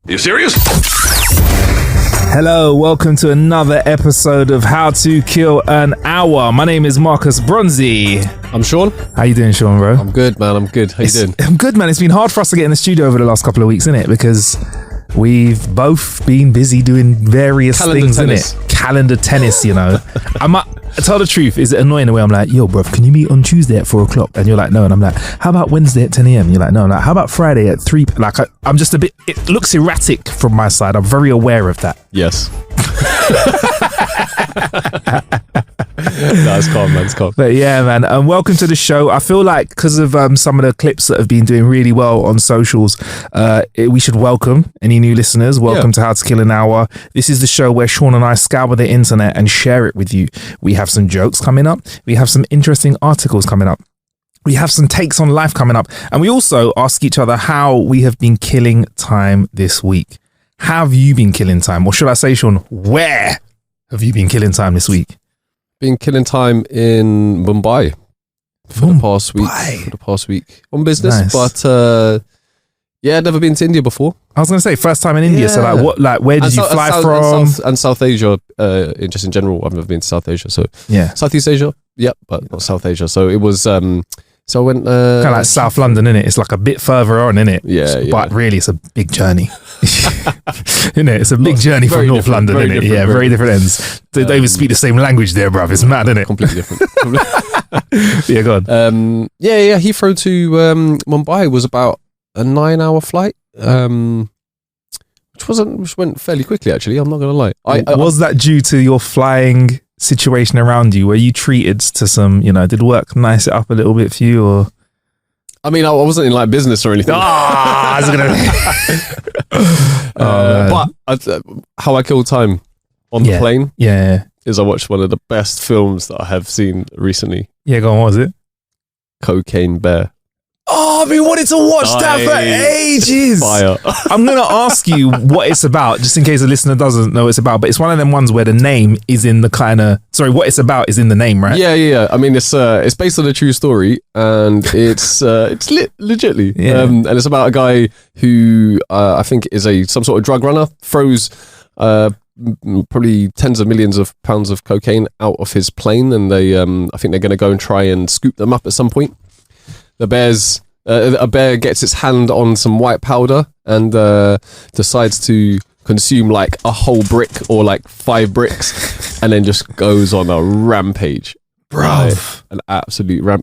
Are you serious? Hello, welcome to another episode of How to Kill an Hour. My name is Marcus Bronzy. I'm Sean. How you doing, Sean, bro? I'm good, man. I'm good. How you doing? I'm good, man. It's been hard for us to get in the studio over the last couple of weeks, innit? Because we've both been busy doing various things, innit? Calendar tennis, you know. I tell the truth, is it annoying the way I'm like, yo, bruv, can you meet on Tuesday at 4 o'clock? And you're like, no. And I'm like, how about Wednesday at 10 a.m? You're like, no. I'm like, how about Friday at 3? Like, I'm just a bit, it looks erratic from my side. I'm very aware of that. Yes. That's calm, man. It's calm. But yeah, man. And welcome to the show. I feel like because of some of the clips that have been doing really well on socials, we should welcome any new listeners. Welcome to How to Kill an Hour. This is the show where Sean and I scour the internet and share it with you. We have some jokes coming up. We have some interesting articles coming up. We have some takes on life coming up. And we also ask each other how we have been killing time this week. How have you been killing time? Or should I say, Sean, where have you been killing time this week? Been killing time in Mumbai for the past week on business. Nice. But never been to India before. I was going to say first time in India. Yeah. So where did you fly from? And South Asia, just in general. I've never been to South Asia. So yeah, Southeast Asia. Yep, but not South Asia. So it was. So I went kind of like South London, innit? It's like a bit further on, innit? Yeah. But really, it's a big journey. Innit? It's a big journey from North London, innit? Yeah, very different ends. They don't even speak the same language there, bruv. It's mad, innit? Completely different. Yeah, go on. Heathrow to Mumbai was about a 9-hour flight, which went fairly quickly, actually. I'm not going to lie. Was that due to your flying situation around you? Were you treated to some, did work nice it up a little bit for you, or? I mean, I wasn't in like business or anything. But how I killed time on the plane is I watched one of the best films that I have seen recently. Yeah, go on, what was it? Cocaine Bear. Oh, I've been wanting to watch that for ages. Fire. I'm going to ask you what it's about, just in case the listener doesn't know what it's about. But it's one of them ones where the name is in the what it's about is in the name, right? Yeah. I mean, it's based on a true story, and it's legitly. Yeah. And it's about a guy who I think is some sort of drug runner, throws probably tens of millions of pounds of cocaine out of his plane, and they I think they're going to go and try and scoop them up at some point. A bear gets its hand on some white powder and decides to consume like a whole brick or like 5 bricks, and then just goes on a rampage, bro. An absolute I'm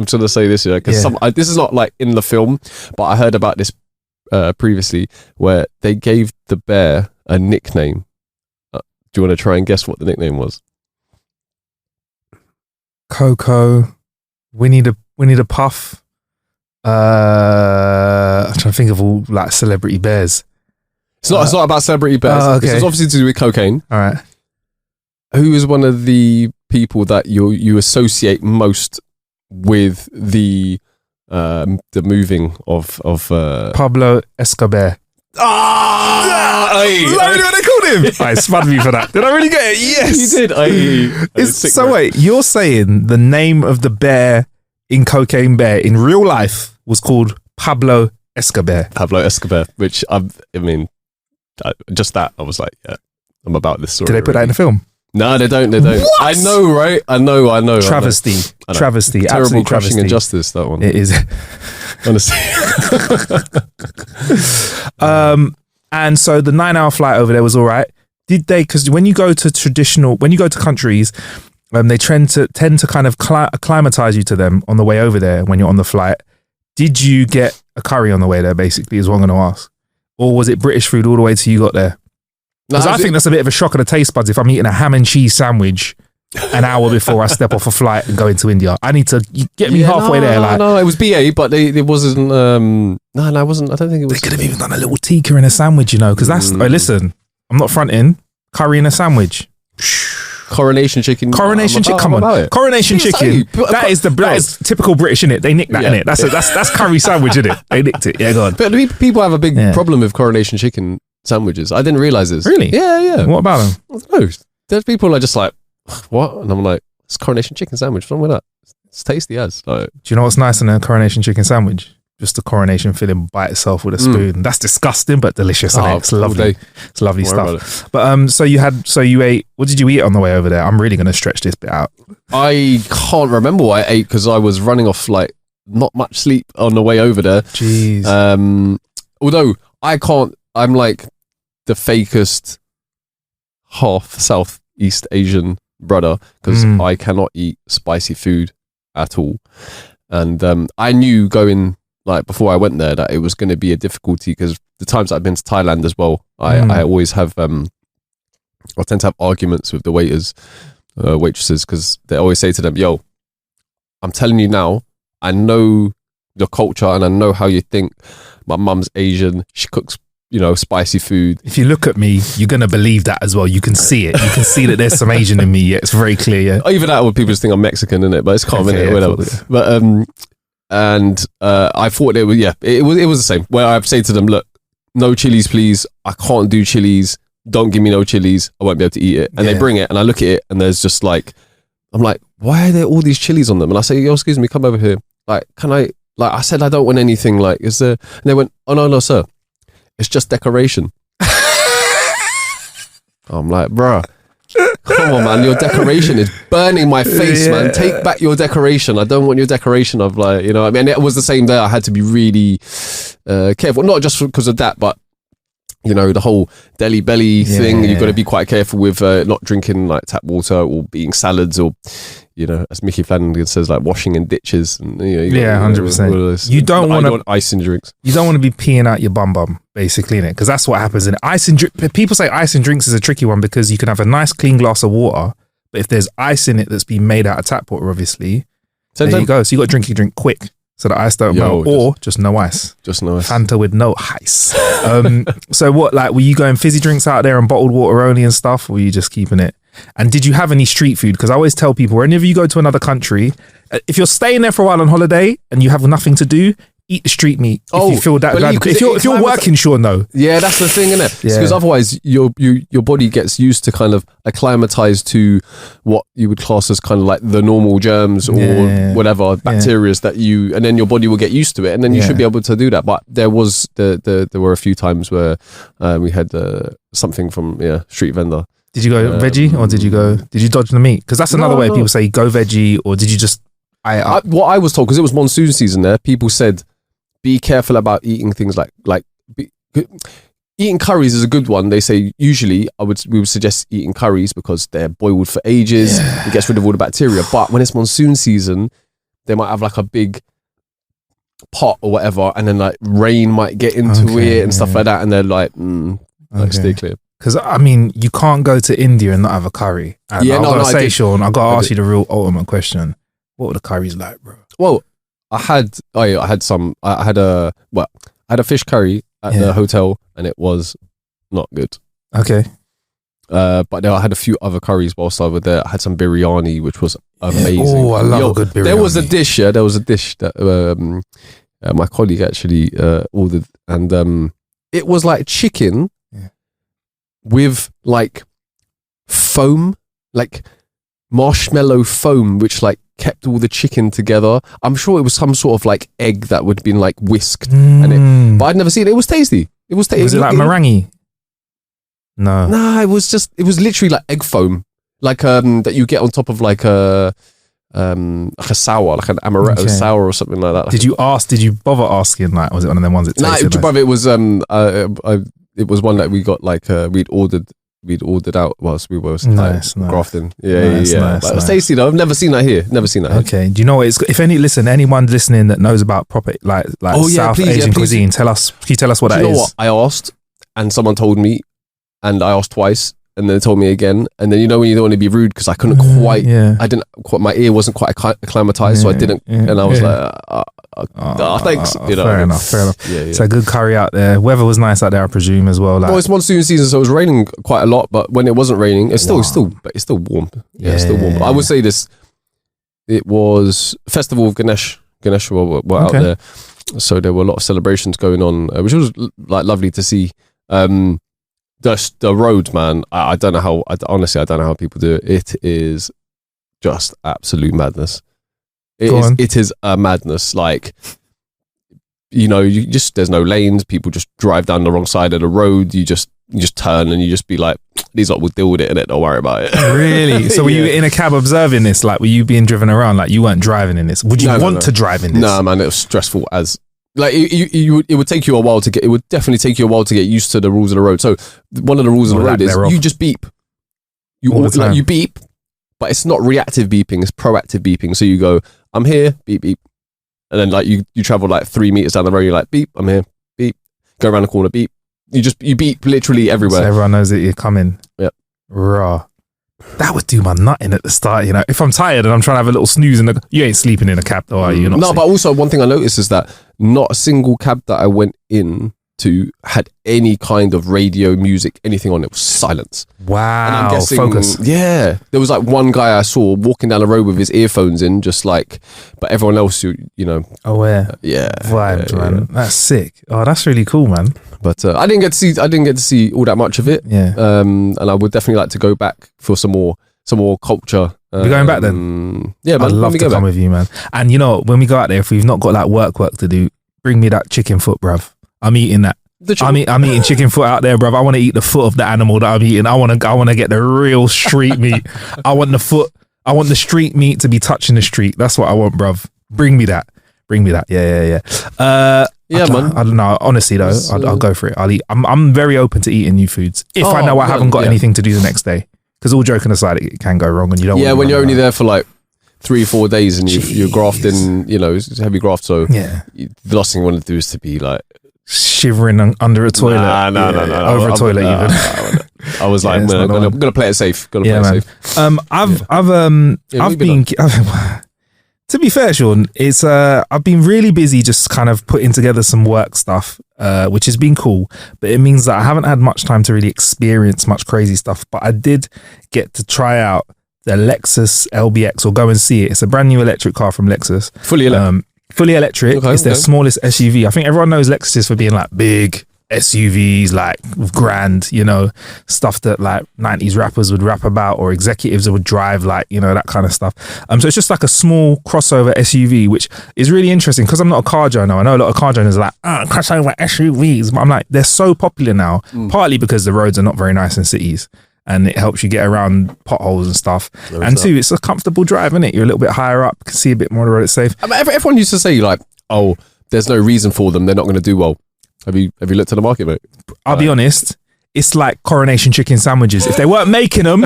just gonna say this here because this is not like in the film, but I heard about this previously where they gave the bear a nickname. Do you want to try and guess what the nickname was? Coco, Winnie the Puff. I'm trying to think of all like celebrity bears. It's not about celebrity bears. Okay. It's obviously to do with cocaine. All right. Who is one of the people that you associate most with the moving of Pablo Esco-Bear. Is that really what they called him? I spun me for that. Did I really get it? Yes. You did. So wait, you're saying the name of the bear in Cocaine Bear in real life was called Pablo Esco-Bear. Pablo Esco-Bear, which I mean, just that I was like, yeah, I'm about this story. Did they put that in the film? No, they don't. What? I know, right? I know. Travesty. I know. Travesty. Terrible Absolute crushing travesty. injustice, that one. It is. Honestly. And so the 9-hour flight over there was all right. Did they? Because when you go to countries, they tend to kind of acclimatize you to them on the way over there when you're on the flight. Did you get a curry on the way there, basically, is what I'm going to ask? Or was it British food all the way till you got there? Because I think that's a bit of a shock of the taste buds if I'm eating a ham and cheese sandwich an hour before I step off a flight and go into India. I need to get me halfway there. No, it was BA, but it wasn't. It wasn't. I don't think it was. They could have even done a little tikka in a sandwich, because that's. Oh, listen, I'm not fronting. Curry in a sandwich. Coronation chicken. Come on. Coronation chicken. That is typical British, innit? They nicked that, innit? That's curry sandwich, innit? They nicked it. Yeah, go on. But people have a big problem with coronation chicken sandwiches. I didn't realise this. Really? Yeah. What about them? I don't know. There's people are just like, what? And I'm like, it's coronation chicken sandwich. What's wrong with that? It's tasty as. Like, do you know what's nice in a coronation chicken sandwich? just the coronation filling by itself with a spoon. That's disgusting, but delicious. Isn't it? It's lovely. It's lovely stuff. But so you ate. What did you eat on the way over there? I'm really going to stretch this bit out. I can't remember what I ate because I was running off like not much sleep on the way over there. Jeez. Although I can't. I'm like the fakest half Southeast Asian brother because I cannot eat spicy food at all. And I knew going like before I went there that it was going to be a difficulty because the times I've been to Thailand as well, I always have I tend to have arguments with the waiters, waitresses, because they always say to them, yo, I'm telling you now, I know your culture and I know how you think. My mum's Asian, she cooks spicy food. If you look at me, you're going to believe that as well. You can see it. You can see that there's some Asian in me. Yeah, it's very clear. Yeah. Even that, people just think I'm Mexican, innit? But it's calm, innit? Whatever. But I thought it was the same. Where I say to them, look, no chilies, please. I can't do chilies. Don't give me no chilies. I won't be able to eat it. And they bring it, and I look at it, and there's just like, I'm like, why are there all these chilies on them? And I say, yo, excuse me, come over here. Like, can I? Like, I said, I don't want anything. Like, is there? And they went, oh no, sir. It's just decoration. I'm like, bruh, come on, man. Your decoration is burning my face, man. Take back your decoration. I don't want your decoration of like, I mean, it was the same there. I had to be really careful, not just because of that, but the whole deli belly thing. You've got to be quite careful with not drinking like tap water or eating salads or, as Mickey Flanagan says, like washing in ditches. And, 100%. You don't want ice in drinks. You don't want to be peeing out your bum, basically, innit? Because that's what happens in ice and people say ice in drinks is a tricky one because you can have a nice clean glass of water, but if there's ice in it that's been made out of tap water, obviously, there you go. So you got to drink your drink quick so the ice don't melt, or just no ice. Just no ice. Fanta with no ice. So what, like, were you going fizzy drinks out there and bottled water only and stuff, or were you just keeping it? And did you have any street food? Because I always tell people, whenever you go to another country, if you're staying there for a while on holiday and you have nothing to do, eat the street meat. If you feel that bad. If you're working, sure, no. Yeah, that's the thing, isn't it? Because otherwise your body gets used to kind of acclimatise to what you would class as kind of like the normal germs or whatever bacteria that and then your body will get used to it, and then you should be able to do that. But there were a few times where we had something from street vendor. Did you go veggie or did you dodge the meat? Because that's another way people say go veggie, or did you just what I was told, because it was monsoon season there, people said be careful about eating things like eating curries is a good one. They say usually we would suggest eating curries because they're boiled for ages. It gets rid of all the bacteria. But when it's monsoon season, they might have like a big pot or whatever, and then like rain might get into it and stuff like that, and they're like, stay clear. Because I mean, you can't go to India and not have a curry. And Sean, I got to ask you the real ultimate question: what were the curries like, bro? Well, I had a fish curry at the hotel, and it was not good. Okay. But then I had a few other curries whilst I was there. I had some biryani, which was amazing. Oh, I love a good biryani. There was a dish that my colleague actually ordered, and it was like chicken with like foam, like marshmallow foam, which like kept all the chicken together. I'm sure it was some sort of like egg that would have been like whisked, but I'd never seen it. It was tasty. It was tasty. Was it like meringue? No, it was literally like egg foam, like that you get on top of like a sour, like an amaretto sour or something like that. Did you bother asking? Like, was it one of them ones that tasted nice? Brother, it was one that we got like we'd ordered out whilst we were grafting. Nice. But it was tasty though. I've never seen that here. Okay. Do you know what? Anyone listening that knows about proper like South Asian cuisine, can you tell us what that is? What? I asked, and someone told me, and I asked twice, and then they told me again, and then when you don't want to be rude, because I couldn't quite, my ear wasn't quite acclimatized, so I didn't, and I was like, thanks. Fair enough. Yeah. So good curry out there. Weather was nice out there, I presume, as well. Well, it's monsoon season, so it was raining quite a lot, but when it wasn't raining, it's still warm. Yeah, it's still warm. I would say this. It was Festival of Ganesh were out there, so there were a lot of celebrations going on, which was like lovely to see. The road, man, I don't know how. Honestly, I don't know how people do it. It is just absolute madness. It is a madness. Like there's no lanes. People just drive down the wrong side of the road. You just turn and you just be like, these lot will deal with it and don't worry about it. Really? So were you in a cab observing this? Like, were you being driven around? Like, you weren't driving in this? Would you want to drive in this? No, man, it was stressful as... Like, it would take you a while to get... It would definitely take you a while to get used to the rules of the road. So one of the rules of the road is you just beep. You beep, but it's not reactive beeping, it's proactive beeping. So you go, I'm here, beep, beep. And then like you travel like 3 meters down the road, you're like, beep, I'm here, beep. Go around the corner, beep. You beep literally everywhere. So everyone knows that you're coming. Yep. Raw. That would do my nutting at the start, you know. If I'm tired and I'm trying to have a little snooze you ain't sleeping in a cab though, are you? No, but also one thing I noticed is that not a single cab that I went in to had any kind of radio, music, anything on it. Was silence. Wow. And I'm guessing, focus. Yeah. There was like one guy I saw walking down the road with his earphones in, just like, but everyone else, you know. Aware. Yeah. Vibes, man. Yeah. That's sick. Oh, that's really cool, man. But I didn't get to see all that much of it. Yeah. And I would definitely like to go back for some more culture. We're going back then? Yeah, man. I'd love to come with you, man. And you know, when we go out there, if we've not got like work to do, bring me that chicken foot, bruv. I'm eating that. I'm eating chicken foot out there, bruv. I want to eat the foot of the animal that I'm eating. I want to get the real street meat. I want the street meat to be touching the street. That's what I want, bruv. Bring me that. Yeah. Man. I don't know. Honestly though, I'll go for it. I'll eat. I'm very open to eating new foods if I know I haven't got anything to do the next day. Because all joking aside, it can go wrong and you don't. Yeah, when you're only there for like 3-4 days and you're grafting, you know, it's heavy graft. So yeah, the last thing you want to do is to be like shivering under a toilet. No. Over a toilet even. I was like, I'm gonna play it safe. Play it safe. I've been. To be fair, Sean, it's I've been really busy just kind of putting together some work stuff, which has been cool, but it means that I haven't had much time to really experience much crazy stuff. But I did get to try out the Lexus LBX, or go and see it. It's a brand new electric car from Lexus. Fully electric. Okay, it's their smallest SUV. I think everyone knows Lexus for being like big SUVs, like grand, you know, stuff that like 90s rappers would rap about, or executives that would drive, like, you know, that kind of stuff. So it's just like a small crossover SUV, which is really interesting because I'm not a car journo. I know a lot of car journers are like, crossover SUVs, but I'm like, they're so popular now, partly because the roads are not very nice in cities and it helps you get around potholes and stuff. And two, it's a comfortable drive, isn't it? You're a little bit higher up, can see a bit more of the road, it's safe. Everyone used to say like, oh, there's no reason for them, they're not going to do well. Have you looked at the market, mate? I'll be honest, it's like Coronation chicken sandwiches. If they weren't making them,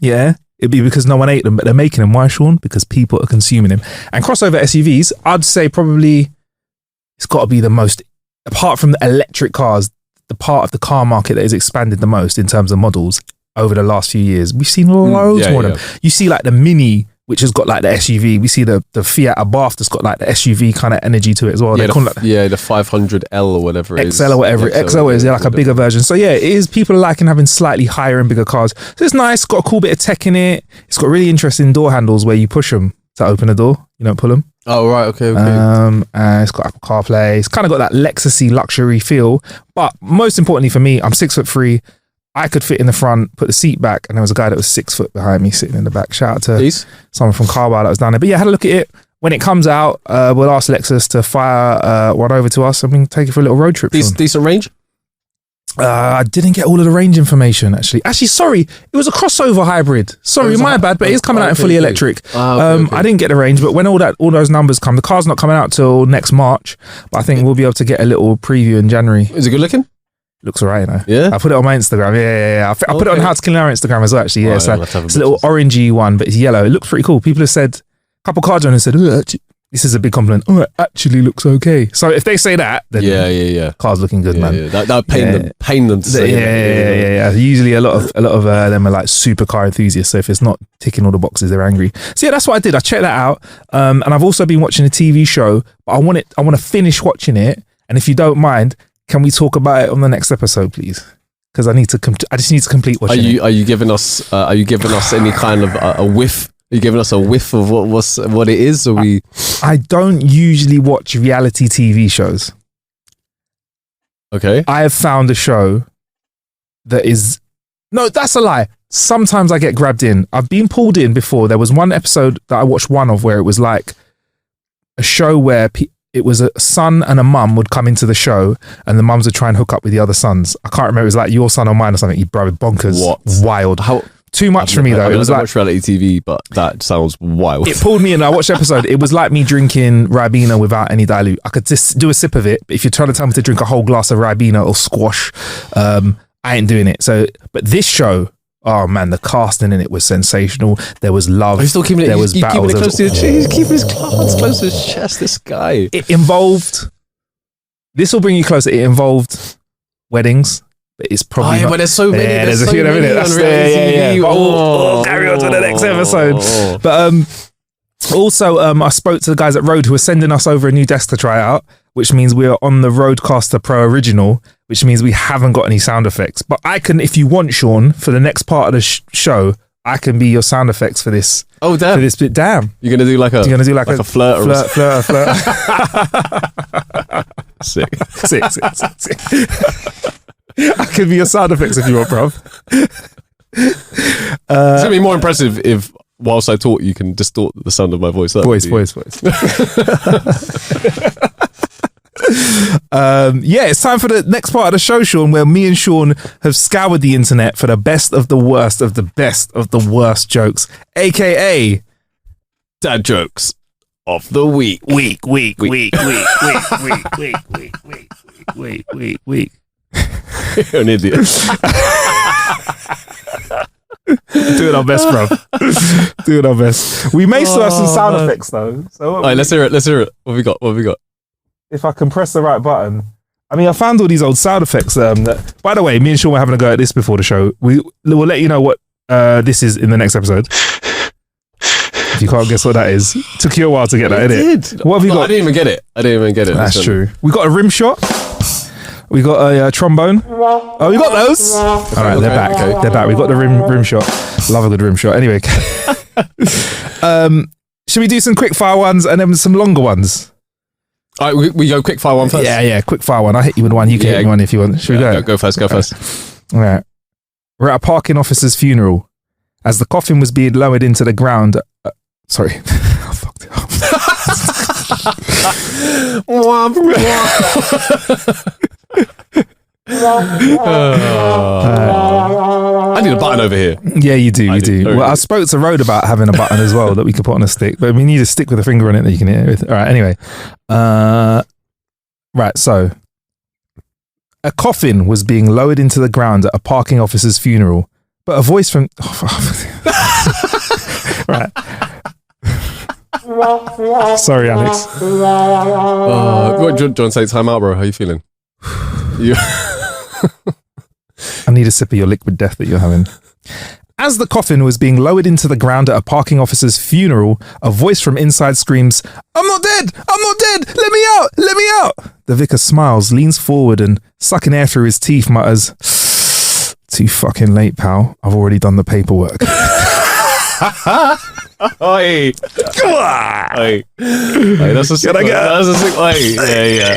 yeah, it'd be because no one ate them, but they're making them. Why, Sean? Because people are consuming them. And crossover SUVs, I'd say probably it's got to be the most, apart from the electric cars, the part of the car market that has expanded the most in terms of models over the last few years. We've seen loads more of them. You see like the Mini, which has got like the SUV. We see the Fiat Abarth that's got like the SUV kind of energy to it as well. Yeah, the 500L or whatever it is. XL or whatever. XL is like a bigger version. So yeah, it is. People are liking having slightly higher and bigger cars. So it's nice. It's got a cool bit of tech in it. It's got really interesting door handles where you push them to open the door. You don't pull them. Oh, right. Okay. And it's got Apple CarPlay. It's kind of got that Lexus-y luxury feel. But most importantly for me, I'm 6'3". I could fit in the front, put the seat back, and there was a guy that was 6 foot behind me sitting in the back. Shout out to someone from Carwow that was down there. But yeah, had a look at it. When it comes out, we'll ask Lexus to fire one over to us and we can take it for a little road trip. Decent range? I didn't get all of the range information, actually. Sorry, it was a crossover hybrid. Sorry, my bad, but it is coming out in fully electric. Okay. I didn't get the range, but when all those numbers come, the car's not coming out till next March, but I think we'll be able to get a little preview in January. Is it good looking? Looks alright, you know. Yeah. I put it on my Instagram. Yeah. I put it on How to Kill an Hour Instagram as well, actually. Yeah, so it's a little orangey one, but it's yellow. It looks pretty cool. People have said, a couple car journalists said, this is a big compliment. Oh, it actually looks okay. So if they say that, then car's looking good, man. Yeah. That would pain them to say. Yeah. Usually a lot of them are like super car enthusiasts. So if it's not ticking all the boxes, they're angry. So yeah, that's what I did. I checked that out. And I've also been watching a TV show, but I want to finish watching it. And if you don't mind, can we talk about it on the next episode, please? Because I just need to complete watching it. Are you giving us any kind of a whiff? Are you giving us a whiff of what it is? Or I don't usually watch reality TV shows. Okay. I have found a show that is... No, that's a lie. Sometimes I get grabbed in. I've been pulled in before. There was one episode that I watched one of where it was like a show where it was a son and a mum would come into the show, and the mums would try and hook up with the other sons. I can't remember. It was like your son or mine or something. You bro, bonkers. What? Wild. Too much for me though. I It was don't like watch reality TV, but that sounds wild. it pulled me in. I watched the episode. It was like me drinking Ribena without any dilute. I could just do a sip of it. But if you're trying to tell me to drink a whole glass of Ribena or squash, I ain't doing it. So, but this show, oh man, the casting in it was sensational. There was love. He's still keeping it. There was Keeping battles. it close to his chest. He's keeping his cards close to his chest. This guy. It involved. This will bring you closer. It involved weddings. But it's probably not, but there's so many. yeah, there's a so few in many it. on That's reality yeah. TV. But we'll carry on to the next episode. But also, I spoke to the guys at Rode who are sending us over a new desk to try out, which means we are on the Rodecaster Pro Original, which means we haven't got any sound effects. But I can, if you want, Sean, for the next part of the show, I can be your sound effects for this. Oh damn! For this bit, damn. You're gonna do like a flirt. Sick. I can be your sound effects if you want, bruv. It's gonna be more impressive if, whilst I talk, you can distort the sound of my voice. Voice. Yeah, it's time for the next part of the show, Sean, where me and Sean have scoured the internet for the best of the worst of the best of the worst jokes, aka dad jokes of the week. Week. You're an idiot. Doing our best, bro. Doing our best. We may still have some sound effects though. So All right, let's hear it. What have we got? If I can press the right button. I mean, I found all these old sound effects. That, by the way, me and Sean were having a go at this before the show. We'll let you know what this is in the next episode. If you can't guess what that is. Took you a while to get that, innit? What have you got? I didn't even get it. That's true. We got a rim shot. We got a trombone. Oh, we got those. All right, they're back. Okay. They're back. We got the rim shot. Love a good rim shot. Anyway, should we do some quick fire ones and then some longer ones? All right, we go quick fire one first. Yeah, quick fire one. I'll hit you with one. You can hit me one if you want. Should we go? Go first. All right. We're at a parking officer's funeral. As the coffin was being lowered into the ground. Sorry. I fucked it up. I need a button over here. Yeah, you do. Well, I spoke to Rode about having a button as well that we could put on a stick, but we need a stick with a finger on it that you can hit it with. All right, anyway. Right, so a coffin was being lowered into the ground at a parking officer's funeral, but a voice from... Right. Sorry, Alex. Do you want to say time out, bro? How you feeling? I need a sip of your liquid death that you're having. As the coffin was being lowered into the ground at a parking officer's funeral, a voice from inside screams, "I'm not dead! I'm not dead! Let me out! Let me out!" The vicar smiles, leans forward and, sucking air through his teeth, mutters, "Too fucking late, pal. I've already done the paperwork." Oi. Come on. Oi. That's a sick one. That's a sick one. Yeah.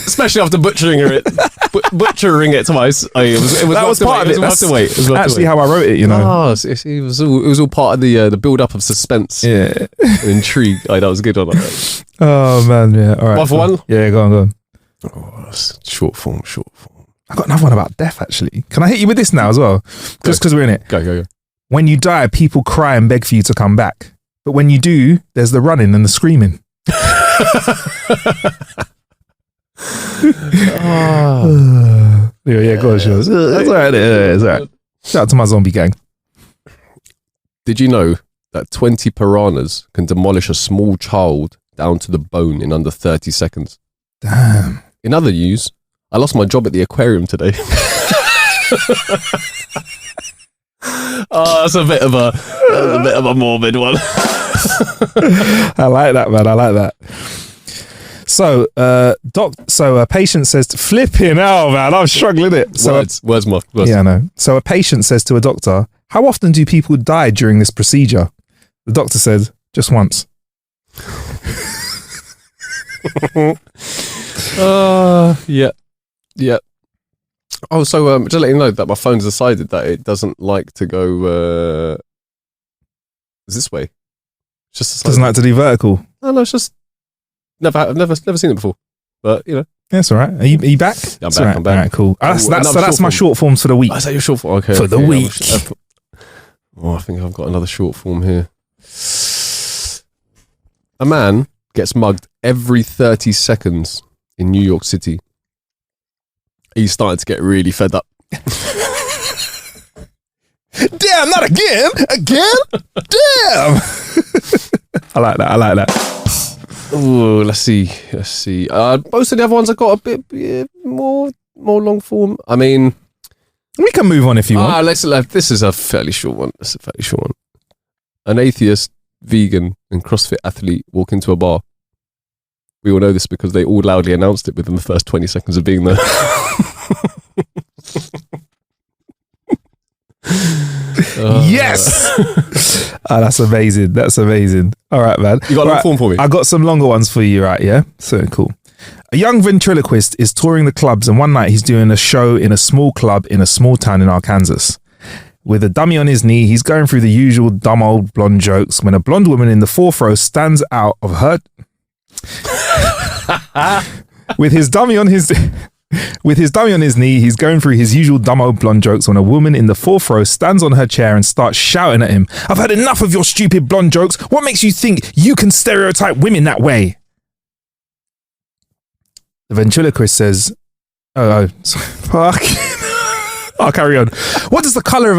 Especially after butchering it twice. That was part of it. That's actually how I wrote it, you know. Oh, it was all part of the build-up of suspense. Yeah. And intrigue. That was good on that. Oh, man, yeah. All right. One for one? Yeah, go on. Oh, short form. I got another one about death, actually. Can I hit you with this now as well? Just because we're in it. Go. When you die, people cry and beg for you to come back. But when you do, there's the running and the screaming. Yeah, go on, Sean. That's all right. It's all right. Shout out to my zombie gang. Did you know that 20 piranhas can demolish a small child down to the bone in under 30 seconds? Damn. In other news, I lost my job at the aquarium today. Oh, that's a bit of a morbid one. I like that, man. I like that. So, a patient says, "Flipping hell, man, I'm struggling it." So, words. Yeah, I know. So, a patient says to a doctor, "How often do people die during this procedure?" The doctor said, "Just once." Yeah. Oh, so just letting you know that my phone's decided that it doesn't like to go this way. Just doesn't like to do vertical. No, it's just I've never seen it before. But you know, That's all right. Are you back? I'm That's back. Right. I'm back. All right, cool. That's my form. short forms for the week. Oh, is that your short form? Okay. For the okay. week. I think I've got another short form here. A man gets mugged every 30 seconds in New York City. He's starting to get really fed up. Damn, not again. Again? Damn. I like that. Oh, let's see. Most of the other ones have got a bit more long form. I mean, we can move on if you want. This is a fairly short one. An atheist, vegan, and CrossFit athlete walk into a bar. We all know this because they all loudly announced it within the first 20 seconds of being there. Yes. That's amazing. All right, man. You got a long form for me? I got some longer ones for you, right? Yeah. So cool. A young ventriloquist is touring the clubs, and one night he's doing a show in a small club in a small town in Arkansas. With a dummy on his knee, he's going through the usual dumb old blonde jokes when a blonde woman in the fourth row stands out of her. With his dummy on his knee, he's going through his usual dumb old blonde jokes when a woman in the fourth row stands on her chair and starts shouting at him, "I've had enough of your stupid blonde jokes. What makes you think you can stereotype women that way?" The ventriloquist says, fuck. I'll carry on. What does the color of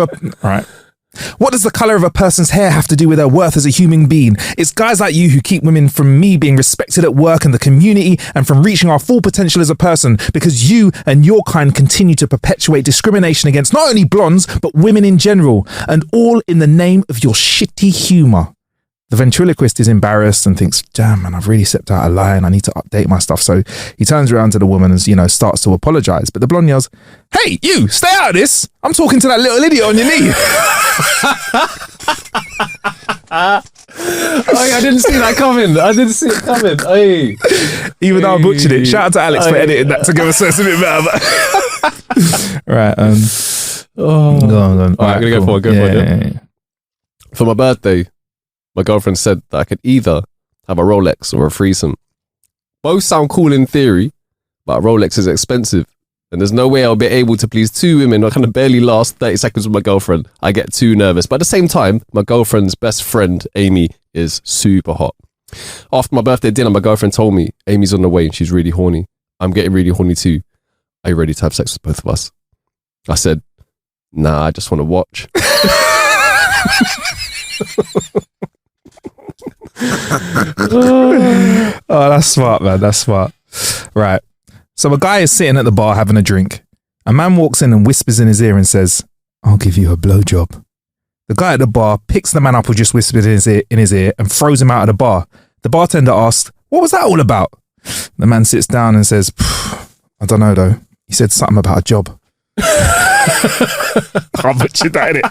a person's hair have to do with their worth as a human being? It's guys like you who keep women from me being respected at work and the community and from reaching our full potential as a person, because you and your kind continue to perpetuate discrimination against not only blondes, but women in general, and all in the name of your shitty humour. The ventriloquist is embarrassed and thinks, damn man, I've really stepped out of line. I need to update my stuff. So he turns around to the woman and, starts to apologise. But the blonde yells, "Hey, you, stay out of this. I'm talking to that little idiot on your knee." I didn't see that coming. Hey. Even though I butchered it. Shout out to Alex for editing that together so it's a bit better. Right. Go on. All right, I'm going to go for it. Yeah. For my birthday, my girlfriend said that I could either have a Rolex or a threesome. Both sound cool in theory, but a Rolex is expensive. And there's no way I'll be able to please two women. I kind of barely last 30 seconds with my girlfriend. I get too nervous. But at the same time, my girlfriend's best friend, Amy, is super hot. After my birthday dinner, my girlfriend told me, Amy's on the way and she's really horny. I'm getting really horny too. Are you ready to have sex with both of us? I said, nah, I just want to watch. Oh, that's smart, man. That's smart. Right. So a guy is sitting at the bar having a drink. A man walks in and whispers in his ear and says, "I'll give you a blowjob." The guy at the bar picks the man up who just whispered in his ear and throws him out of the bar. The bartender asks, "What was that all about?" The man sits down and says, "I don't know though. He said something about a job." How much you that in it?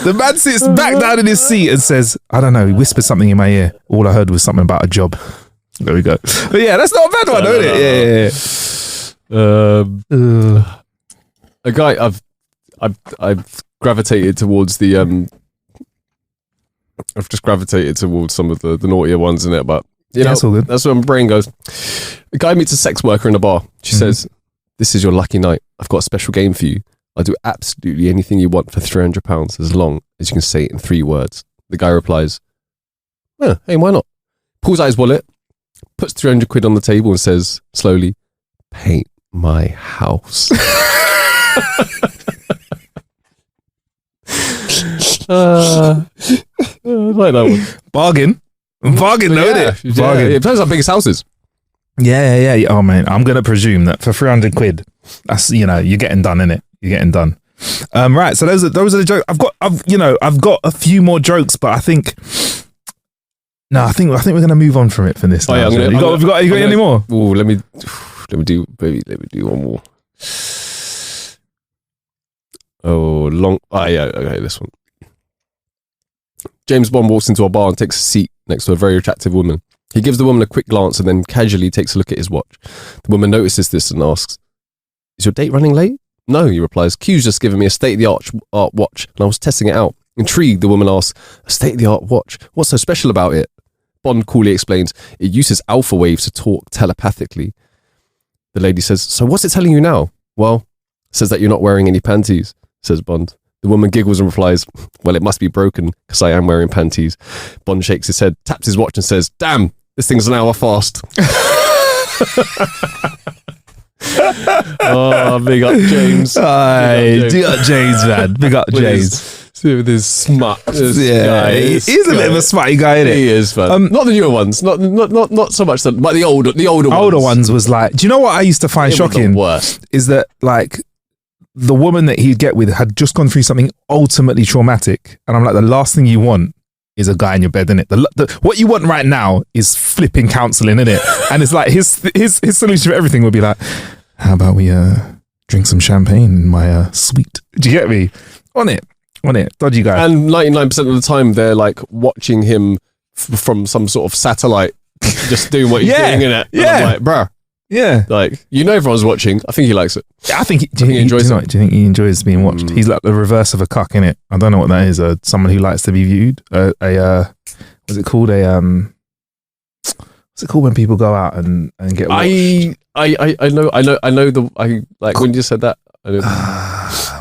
The man sits back down in his seat and says, "I don't know. He whispered something in my ear. All I heard was something about a job." There we go. But yeah, that's not a bad one, is it? Yeah. A guy I've gravitated towards the I've just gravitated towards some of the naughtier ones in it, but that's all good. That's where my brain goes. A guy meets a sex worker in a bar. She says, "This is your lucky night. I've got a special game for you. I'll do absolutely anything you want for £300 as long as you can say it in 3 words." The guy replies, "Yeah, hey, why not?" Pulls out his wallet, puts 300 quid on the table and says slowly, "Paint my house." I like that one. Bargain, though, isn't it? Bargain. It depends how big his house is. Yeah. Oh man, I'm gonna presume that for 300 quid, that's you're getting done, innit? You're getting done. Right. So those are the jokes. I've got a few more jokes, but I think we're gonna move on from it for this. Yeah, you got any more? Oh, let me do one more. Okay, this one. James Bond walks into a bar and takes a seat next to a very attractive woman. He gives the woman a quick glance and then casually takes a look at his watch. The woman notices this and asks, "Is your date running late?" "No," he replies. "Q's just given me a state-of-the-art watch and I was testing it out." Intrigued, the woman asks, "A state-of-the-art watch? What's so special about it?" Bond coolly explains, it uses alpha waves to talk telepathically. The lady says, so what's it telling you now? Well, it says that you're not wearing any panties, says Bond. The woman giggles and replies, well, it must be broken because I am wearing panties. Bond shakes his head, taps his watch and says, damn, this thing's an hour fast. Oh, big up James. Big up James, man. Big up James. With his smut. Yeah, he's a bit of a smutty guy, isn't he? He is, man. Not the newer ones. Not so much, but the older ones. Older ones was like, do you know what I used to find shocking? Worst. Is that like the woman that he'd get with had just gone through something ultimately traumatic. And I'm like, the last thing you want is a guy in your bed, innit? What you want right now is flipping counselling, innit? And it's like his solution for everything would be like, how about we drink some champagne in my suite? Do you get me? On it. Dodgy guy. And 99% of the time, they're like watching him from some sort of satellite, just doing what he's doing, innit? And I'm like, bruh. Yeah. Like, everyone's watching. I think he likes it. I think he enjoys it. Do you think he enjoys being watched? He's like the reverse of a cuck, innit? I don't know what that is. Someone who likes to be viewed. What's it called? What's it called when people go out and get watched? I know when you said that.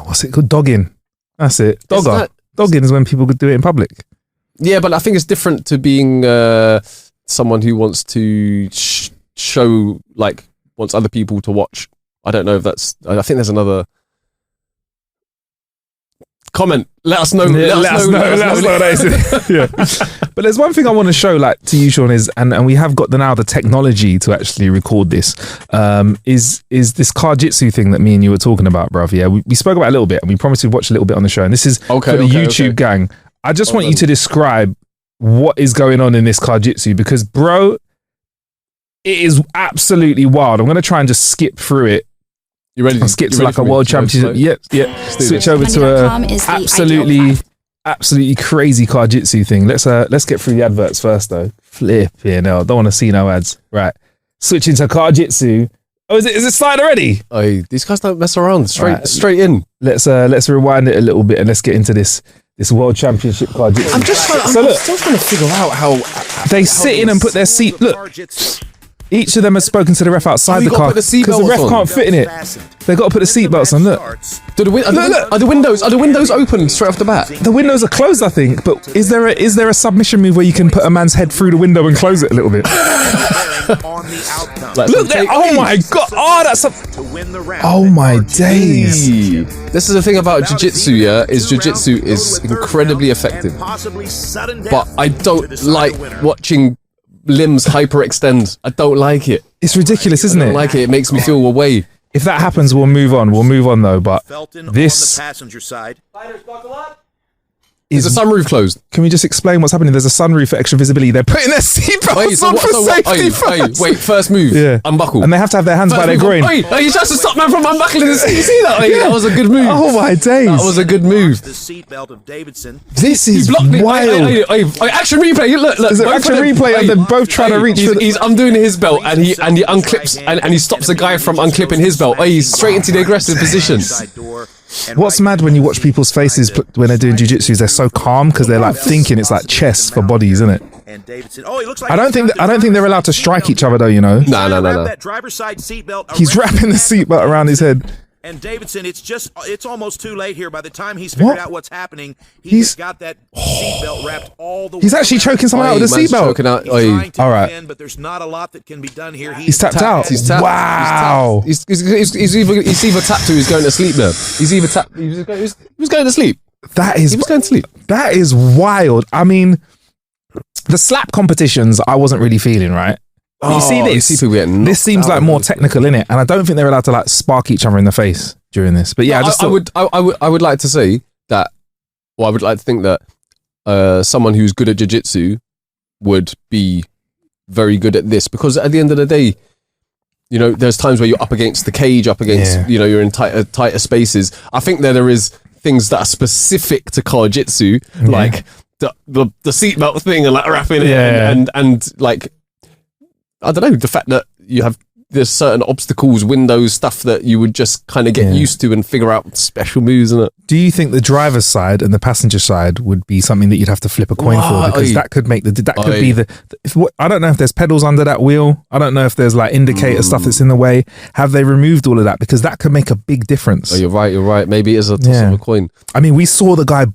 What's it called? Dogging. That's it. Dogger. Dogging is when people could do it in public. Yeah, but I think it's different to being someone who wants to show, like, wants other people to watch. I don't know if that's... I think there's another... Comment. Let us know. Let us know what that is. Yeah. But there's one thing I want to show, like, to you, Sean, is, and we have got the technology to actually record this, is this Car-Jitsu thing that me and you were talking about, bruv. Yeah, we spoke about it a little bit, and we promised we'd watch a little bit on the show. And this is for the YouTube gang. I just want you to describe what is going on in this Car-Jitsu, because, bro, it is absolutely wild. I'm going to try and just skip through it. You ready? I'll skip to like a world championship. Yep. Switch over to a absolutely crazy Car-Jitsu thing. Let's get through the adverts first, though. Flipping hell. Don't want to see no ads. Right. Switching to Car-Jitsu. Oh, is it started already? Oh, these guys don't mess around. Straight in. Let's rewind it a little bit and let's get into this world championship Car-Jitsu. I'm still trying to figure out how they sit in and put their seat. Look. Each of them has spoken to the ref outside the car because the ref can't fit in it. They've got to put the seatbelts on. Look. Are the windows open straight off the bat? The windows are closed, I think. But is there a submission move where you can put a man's head through the window and close it a little bit? Look there! Oh my god! Oh my days! This is the thing about jiu-jitsu. Yeah, jiu-jitsu is incredibly effective, but I don't like watching limbs hyperextend. I don't like it. It's ridiculous, isn't it? I don't like it. It makes me feel away. If that happens, we'll move on. We'll move on though. But this is the sunroof closed? Can we just explain what's happening? There's a sunroof for extra visibility. They're putting their seatbelts on for safety first. Wait, first move. Yeah. Unbuckle. And they have to have their hands by their groin. He tries to stop man from unbuckling the seat. You see that? That was a good move. Oh my days. That was a good move. The seatbelt of Davidson. This is wild. Action replay. Look. There's an action replay of them both trying to reach. He's undoing his belt and he unclips and he stops the guy from unclipping his belt. He's straight into the aggressive position. What's mad when you watch people's faces when they're doing jiu-jitsu is they're so calm because they're like thinking it's like chess for bodies, isn't it? I don't think they're allowed to strike each other though, you know. No. He's wrapping the seatbelt around his head. And Davidson, it's almost too late here. By the time he's figured out what's happening, he's got that seatbelt wrapped all the way. He's actually choking someone out with the seatbelt. All right. But there's not a lot that can be done here. He's tapped out. He's tapped. Wow. He's either tapped or he's going to sleep now. He's either tapped. He was going to sleep. He was going to sleep. That is wild. I mean, the slap competitions, I wasn't really feeling, right? You see this? This seems like more technical, innit? And I don't think they're allowed to like spark each other in the face during this. But yeah, I would like to say that, I would like to think that someone who's good at jiu-jitsu would be very good at this, because at the end of the day, you know, there's times where you're up against the cage, you know, you're in tighter spaces. I think there is things that are specific to Car-Jitsu, like the seatbelt thing and like wrapping it and like, I don't know, the fact that you have there's certain obstacles, windows, stuff that you would just kind of get used to and figure out special moves in it. Do you think the driver's side and the passenger side would be something that you'd have to flip a coin for? Because that could make I don't know if there's pedals under that wheel. I don't know if there's like indicator stuff that's in the way. Have they removed all of that? Because that could make a big difference. Oh, you're right. Maybe it is a toss of a coin. I mean, we saw the guy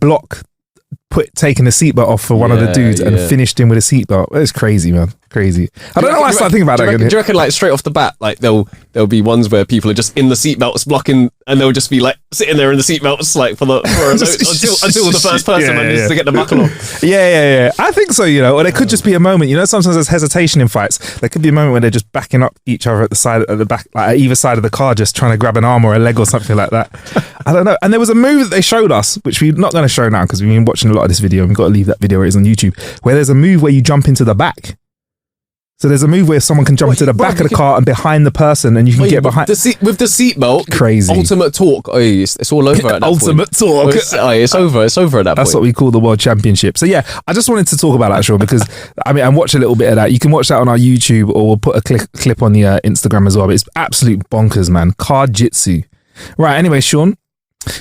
taking the seatbelt off for one of the dudes and finished him with a seatbelt. It's crazy, man. Crazy. I don't know why I started thinking about that again. Do you reckon, like, straight off the bat, like, there'll be ones where people are just in the seatbelts blocking, and they'll just be like sitting there in the seatbelts, like, until the first person manages to get the buckle off. Yeah. I think so, or there could just be a moment, sometimes there's hesitation in fights. There could be a moment where they're just backing up each other at the back, like at either side of the car, just trying to grab an arm or a leg or something like that. I don't know. And there was a move that they showed us, which we're not going to show now because we've been watching a lot of this video and we've got to leave that video where it is on YouTube, where there's a move where you jump into the back. So there's a move where someone can jump into the back of the car and behind the person, and you can get behind with the seatbelt. Crazy. Ultimate torque. It's all over at that ultimate point. torque. It's over at that point. That's what we call the World Championship. So yeah, I just wanted to talk about that, Sean, because I watch a little bit of that. You can watch that on our YouTube, or we'll put a clip on the Instagram as well. But it's absolute bonkers, man. Car-Jitsu. Right. Anyway, Sean,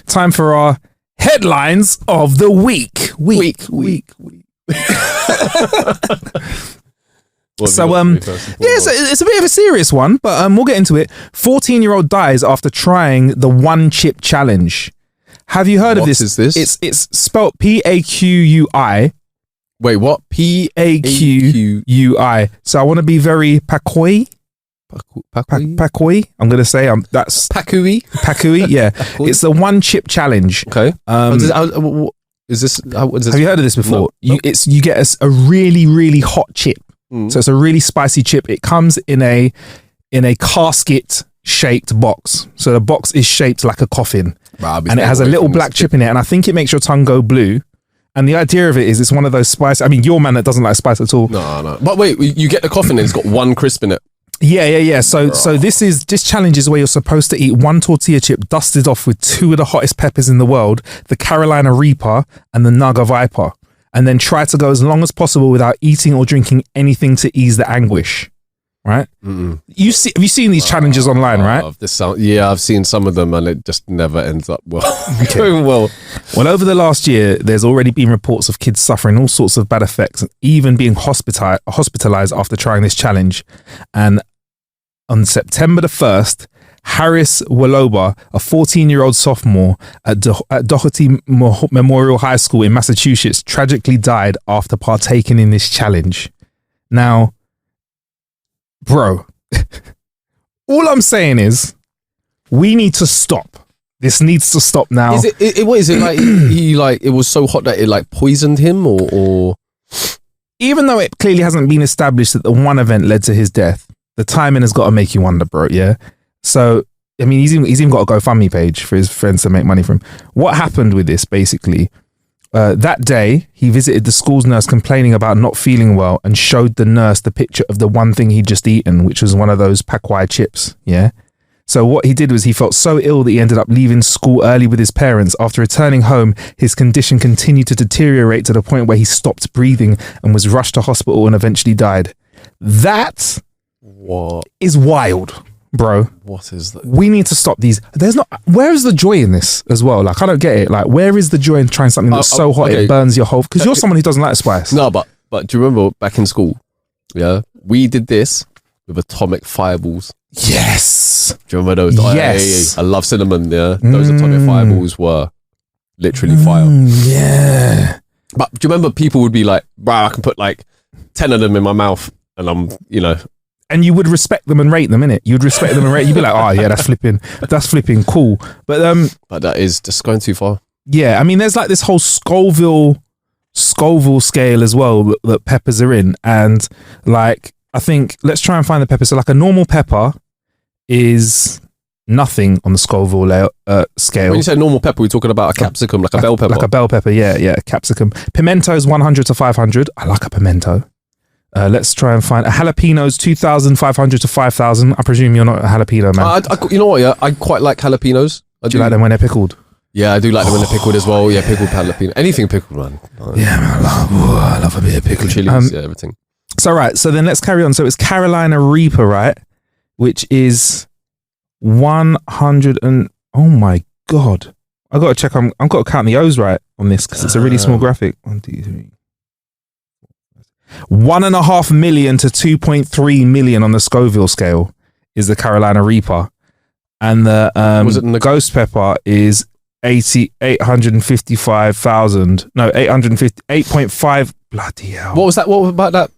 time for our headlines of the week. So it's a bit of a serious one, but we'll get into it. 14-year-old dies after trying the one chip challenge. Have you heard of this? What is this? It's spelled P-A-Q-U-I. Wait, what? P-A-Q-U-I. So I want to be very Pakoi. I'm going to say that's Pakui. Yeah. It's the one chip challenge. Okay. Have you heard of this before? No. You get a really, really hot chip. So it's a really spicy chip. It comes in a casket shaped box. So the box is shaped like a coffin, and it has a little black chip in it. And I think it makes your tongue go blue. And the idea of it is it's one of those spice. I mean, you're a man that doesn't like spice at all. No. But wait, you get the coffin and it's got one crisp in it. Yeah. So this challenge is where you're supposed to eat one tortilla chip dusted off with two of the hottest peppers in the world, the Carolina Reaper and the Naga Viper, and then try to go as long as possible without eating or drinking anything to ease the anguish. Right? Have you seen these challenges online, right? I've seen some of them, and it just never ends up going well. Well, over the last year, there's already been reports of kids suffering all sorts of bad effects, even being hospitalized after trying this challenge. And on September the 1st, Harris Waloba, a 14-year-old sophomore at Doherty Memorial High School in Massachusetts, tragically died after partaking in this challenge. Now, bro, all I'm saying is we need to stop. This needs to stop now. Is it like he it was so hot that it like poisoned him, or even though it clearly hasn't been established that the one event led to his death, the timing has got to make you wonder, bro. Yeah. So, I mean, he's even got a GoFundMe page for his friends to make money from. What happened with this, basically, that day, he visited the school's nurse complaining about not feeling well and showed the nurse the picture of the one thing he'd just eaten, which was one of those Pakwai chips, yeah? So what he did was he felt so ill that he ended up leaving school early with his parents. After returning home, his condition continued to deteriorate to the point where he stopped breathing and was rushed to hospital and eventually died. That is wild. Bro, what is that? We need to stop these. Where is the joy in this as well? Like, I don't get it. Like, where is the joy in trying something that's so hot it burns your whole? Because you're someone who doesn't like spice. No, but do you remember back in school? Yeah, we did this with atomic fireballs. Yes. Do you remember those? Yes. I love cinnamon. Yeah, those atomic fireballs were literally fire. Yeah. But do you remember people would be like, "Wow, I can put like 10 of them in my mouth," and I'm, And you would respect them and rate them, innit? You'd respect them and rate. You'd be like, oh yeah, that's flipping cool. But that is just going too far. Yeah, I mean, there's like this whole Scoville scale as well that peppers are in, and like I think let's try and find the pepper. So like a normal pepper is nothing on the Scoville scale. When you say normal pepper, we're talking about a capsicum, like a bell pepper. Like a bell pepper, yeah, capsicum. Pimento is 100 to 500. I like a pimento. Let's try and find a jalapenos 2,500 to 5,000. I presume you're not a jalapeno man. You know what? Yeah, I quite like jalapenos. Do you like them when they're pickled? Yeah, I do like them when they're pickled as well. Yeah, pickled jalapeno, anything pickled, man. Yeah, man, I love a bit of pickled chilies, everything. So then let's carry on. So it's Carolina Reaper, right? which is 100 and oh my god, I got to check. I've got to count the O's right on this because it's a really small graphic. 1, 2, 3. 1.5 million to 2.3 million on the Scoville scale is the Carolina Reaper, and the Ghost Pepper is 855,000. No, 858.5. Bloody hell! What was that? What about that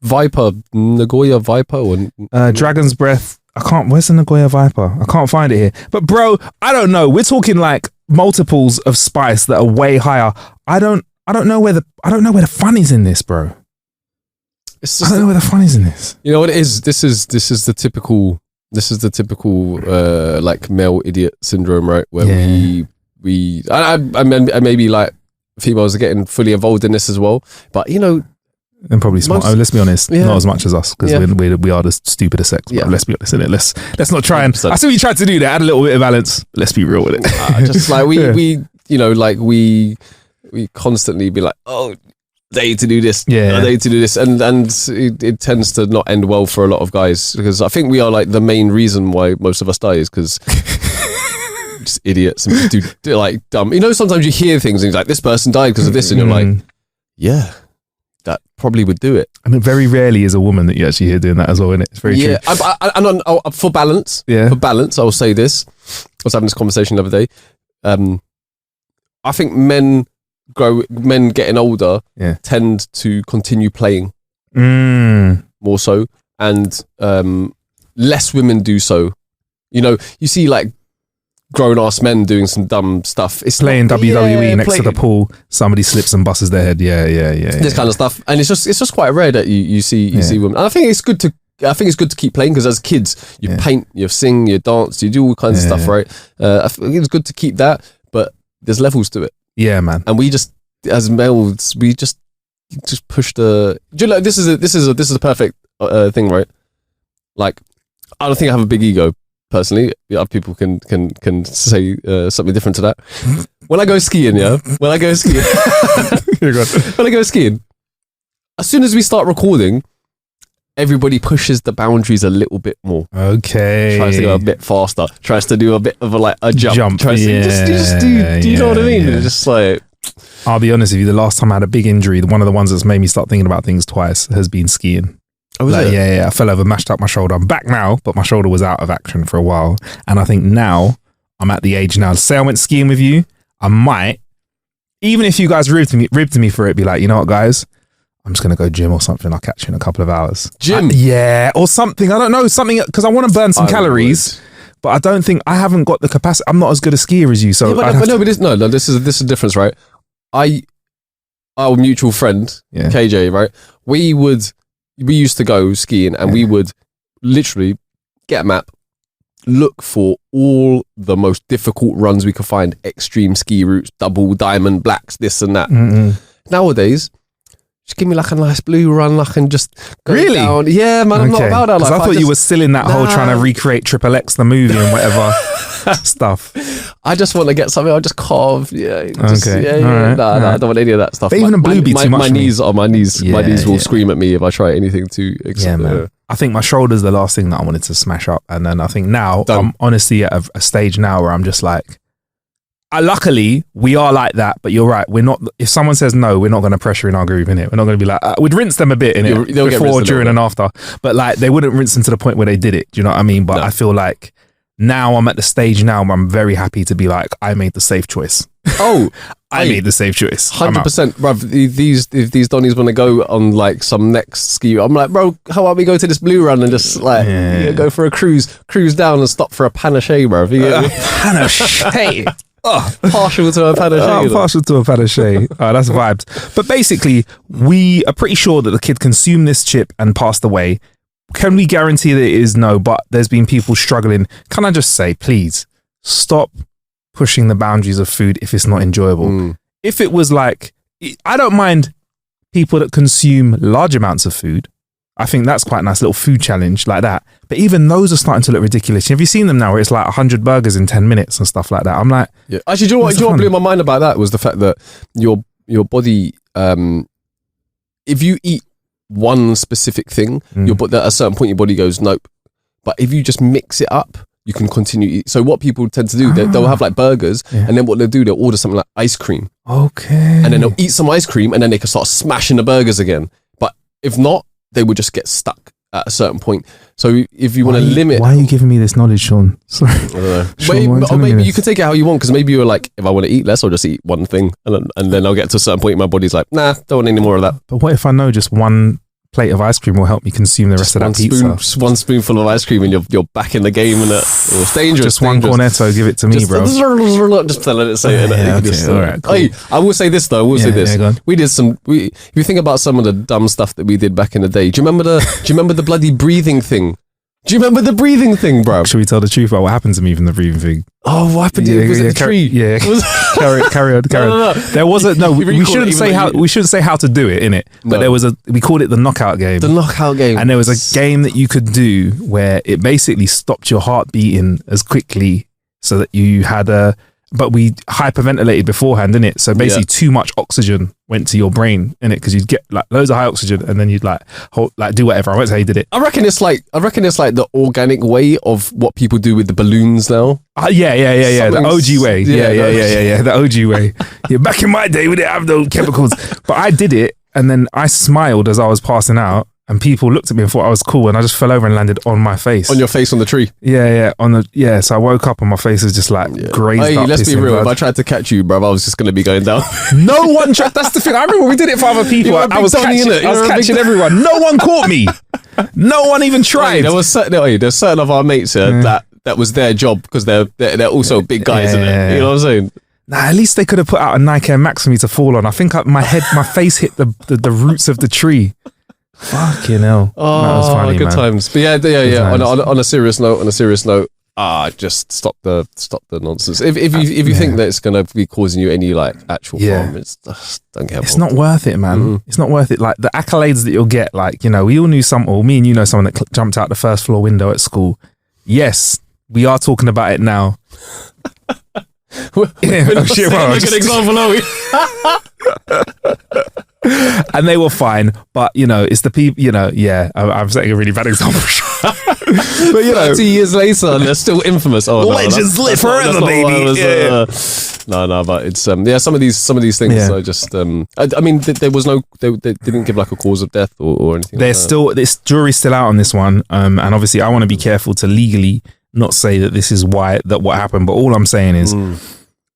Viper, Nagoya Viper, or Dragon's Breath? I can't. Where's the Nagoya Viper? I can't find it here. But bro, I don't know. We're talking like multiples of spice that are way higher. I don't know where the fun is in this, bro. I don't know where the fun is in this. You know what it is? This is the typical like male idiot syndrome, right? Where we maybe like females are getting fully involved in this as well, but you know, and probably smart. Let's be honest, not as much as us because we are the stupidest sex. But let's be honest in it. Let's not try and. 100%. I see what you tried to do there. Add a little bit of balance. Let's be real with it. Just like we you know, like we constantly be like, oh, they need to do this. They need to do this, and it tends to not end well for a lot of guys because I think we are like the main reason why most of us die is because. Just idiots and do like dumb. You know, sometimes you hear things and you're like, this person died because of this, and you're like, yeah, that probably would do it. I mean, very rarely is a woman that you actually hear doing that as well, isn't it? It's very true. And for balance, I will say this. I was having this conversation the other day. I think men getting older tend to continue playing more so, and less women do so. You know, you see like grown ass men doing some dumb stuff. It's playing WWE next to the pool. Somebody slips and busts their head. Yeah. This kind of stuff, and it's just quite rare that you see women. And I think it's good to keep playing because as kids, you paint, you sing, you dance, you do all kinds of stuff, right? I think it's good to keep that, but there's levels to it. Yeah, man. And we just, as males, we just push the. Do you know, this is a perfect thing, right? Like, I don't think I have a big ego. Personally, other people can say something different to that. When I go skiing, when I go skiing, as soon as we start recording, everybody pushes the boundaries a little bit more. Okay, tries to go a bit faster, tries to do a bit of a jump. Tries to just do you know what I mean? It's just like, I'll be honest with you. The last time I had a big injury, one of the ones that's made me start thinking about things twice, has been skiing. Oh, was it? Yeah. I fell over, mashed up my shoulder. I'm back now, but my shoulder was out of action for a while. And I think now I'm at the age now. Say I went skiing with you, I might, even if you guys ribbed me for it, be like, you know what, guys, I'm just gonna go gym or something. I'll catch you in a couple of hours. Gym, or something. I don't know, something because I want to burn some calories. But I don't think I haven't got the capacity. I'm not as good a skier as you. So this is a difference, right? Our mutual friend KJ, right? We used to go skiing and we would literally get a map, look for all the most difficult runs we could find, extreme ski routes, double diamond blacks, this and that. Nowadays, just give me like a nice blue run, like, and just go down. Yeah, man, I'm not about that. Because I thought you were still in that whole trying to recreate Triple X the movie and whatever stuff. I just want to get something. I'll just carve. I don't want any of that stuff. But even a blue be too much. My knees will scream at me if I try anything too. Man. I think my shoulder's the last thing that I wanted to smash up, and then I think now I'm honestly at a stage now where I'm just like. Luckily, we are like that, but you're right. We're not. If someone says no, we're not going to pressure in our groove in it. We're not going to be like we'd rinse them a bit in it before, during, and after. But like they wouldn't rinse them to the point where they did it. Do you know what I mean? But I feel like now I'm at the stage now where I'm very happy to be like I made the safe choice. Oh, I made the safe choice. 100%, bruv. If these Donnies want to go on like some next ski, I'm like, bro, how about we go to this blue run and just like go for a cruise down and stop for a panache, bruv. Panache. Partial to a panache. Partial to a panache. That's vibes. But basically, we are pretty sure that the kid consumed this chip and passed away. Can we guarantee that it is? No, but there's been people struggling. Can I just say, please, stop pushing the boundaries of food if it's not enjoyable. If it was like, I don't mind people that consume large amounts of food. I think that's quite a nice little food challenge like that. But even those are starting to look ridiculous. Have you seen them now where it's like 100 burgers in 10 minutes and stuff like that? I'm like... Yeah. Actually, do you know what blew my mind about that was the fact that your body, if you eat one specific thing, at a certain point your body goes, nope. But if you just mix it up, you can continue. So what people tend to do, they'll have like burgers, and then what they'll do, they'll order something like ice cream. Okay. And then they'll eat some ice cream, and then they can start smashing the burgers again. But if not, they would just get stuck at a certain point. So if you want to limit... Why are you giving me this knowledge, Sean? Sorry. I don't know. Sean, or maybe you can take it how you want, because maybe you're like, if I want to eat less, I'll just eat one thing. And then I'll get to a certain point, my body's like, nah, don't want any more of that. But what if I know just one plate of ice cream will help me consume the rest of that pizza? Just one spoonful of ice cream and you're back in the game, and it's dangerous. Just one cornetto, give it to me, bro. Just let it say it. Okay, all right, cool. Hey, I will say this though. Go on. We did some. If you think about some of the dumb stuff that we did back in the day, do you remember the bloody breathing thing? Do you remember the breathing thing, bro? Should we tell the truth about what happened to me from the breathing thing? Oh, what happened? Was it the tree? Yeah. Carry on. No. There wasn't. No, we shouldn't say how. We shouldn't say how to do it in it. But there was we called it the knockout game. The knockout game. And there was a game that you could do where it basically stopped your heart beating as quickly, so that you had but we hyperventilated beforehand, innit? So basically too much oxygen went to your brain, innit? Because you'd get like loads of high oxygen and then you'd do whatever. I won't say how you did it. I reckon it's like the organic way of what people do with the balloons now. Yeah. The OG way. Yeah. The OG way. Yeah, back in my day we didn't have those chemicals. But I did it, and then I smiled as I was passing out. And people looked at me and thought I was cool, and I just fell over and landed on my face. On your face on the tree? Yeah. So I woke up and my face was just like grazed up. Hey, let's be real. If I tried to catch you, bruv, I was just going to be going down. No one tried. That's the thing. I remember we did it for other people. I was catching everyone. No one caught me. No one even tried. There's certain of our mates that was their job, because they're also big guys, isn't it? You know what I'm saying? Nah, at least they could have put out a Nike Air Max for me to fall on. I think my face hit the roots of the tree. Fucking hell. Oh, that was funny, good times. But yeah. On a serious note, just stop the nonsense. If you think that it's gonna be causing you any like actual harm, it's just don't get involved. It's not worth it, man. Mm-hmm. It's not worth it. Like the accolades that you'll get, like, you know, we all knew me and you know someone that jumped out the first floor window at school. Yes, we are talking about it now. We're not saying like an example, are we? And they were fine, but you know, it's the people. You know, I'm setting a really bad example. But you know, 30 years later, they're still infamous. Oh, legends live forever, baby. No, but it's some of these things are just. I mean, there was no, they didn't give like a cause of death or anything. There's still this jury's still out on this one, and obviously, I want to be careful to legally not say that this is what happened. But all I'm saying is,